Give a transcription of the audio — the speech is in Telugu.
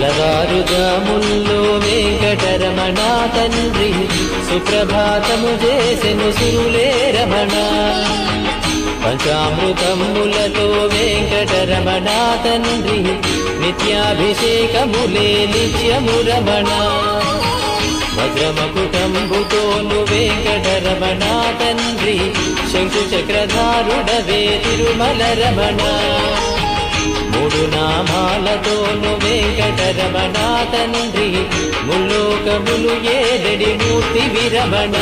తెల్లవారుజాముల్లో వెంకటరమణ తండ్రి సుప్రభాతము చేసెను సిరులే రమణ. పంచామృతములతో వెంకటరమణ తండ్రి నిత్యాభిషేకములే నిత్యము రమణ. వజ్రమకుటంబుతోను వెంకటరమణ తండ్రి శంకు చక్రధారుడవే తిరుమల రమణ. మూడు నామాలతోను వెంకటరమణ తండ్రి ముల్లోకములు ఏదడి మూర్తి విరమణ.